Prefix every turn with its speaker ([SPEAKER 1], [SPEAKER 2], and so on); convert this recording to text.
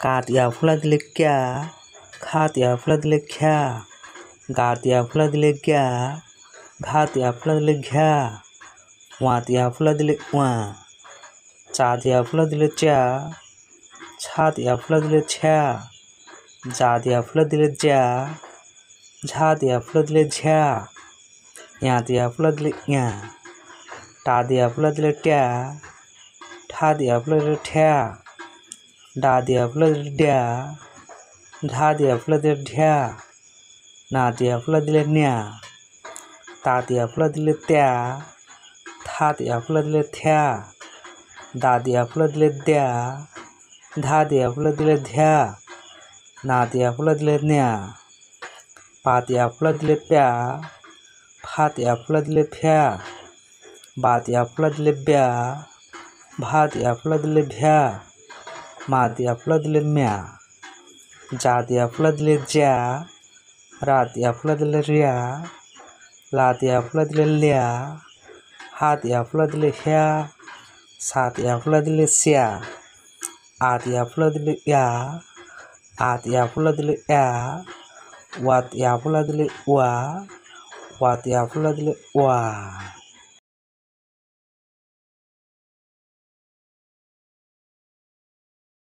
[SPEAKER 1] Katya फुला दिले क्या खातिया फुला दिले ख्या गातिया फुला दिले क्या घातिया फुला दिले घ्या वातिया फुला दिले वा चातिया फुला दिले च्या छातिया फुला दिले छ्या जातिया फुला दिले ज्या झातिया फुला दिले झ्या यातिया फुला दिले या टादिया फुला दिले ट्या ठादिया फुला दिले ठ्या डादिया फुला दिले ड्या ढादिया फुला दिले ढ्या नातिया फुला दिले न्या तातिया फुला दिले त्या थातिया फुला दिले थ्या दादिया फुला दिले द्या धादिया फुला दिले ध्या नातिया फुला दिले न्या पातिया फुला दिले प्या फातिया फुला दिले फ्या बातिया फुला दिले ब्या भातिया फुला दिले भ्या मातिया फुला दिले म्या जातिया फुला दिले ज्या रातिया फुला दिले रिया लातिया फुला दिले ल्या हातिया फुला दिले ह्या सातिया फुला दिले स्या आतिया फुला दिले या आतिया फुला दिले या वातिया फुला दिले वा वातिया फुला दिले वा।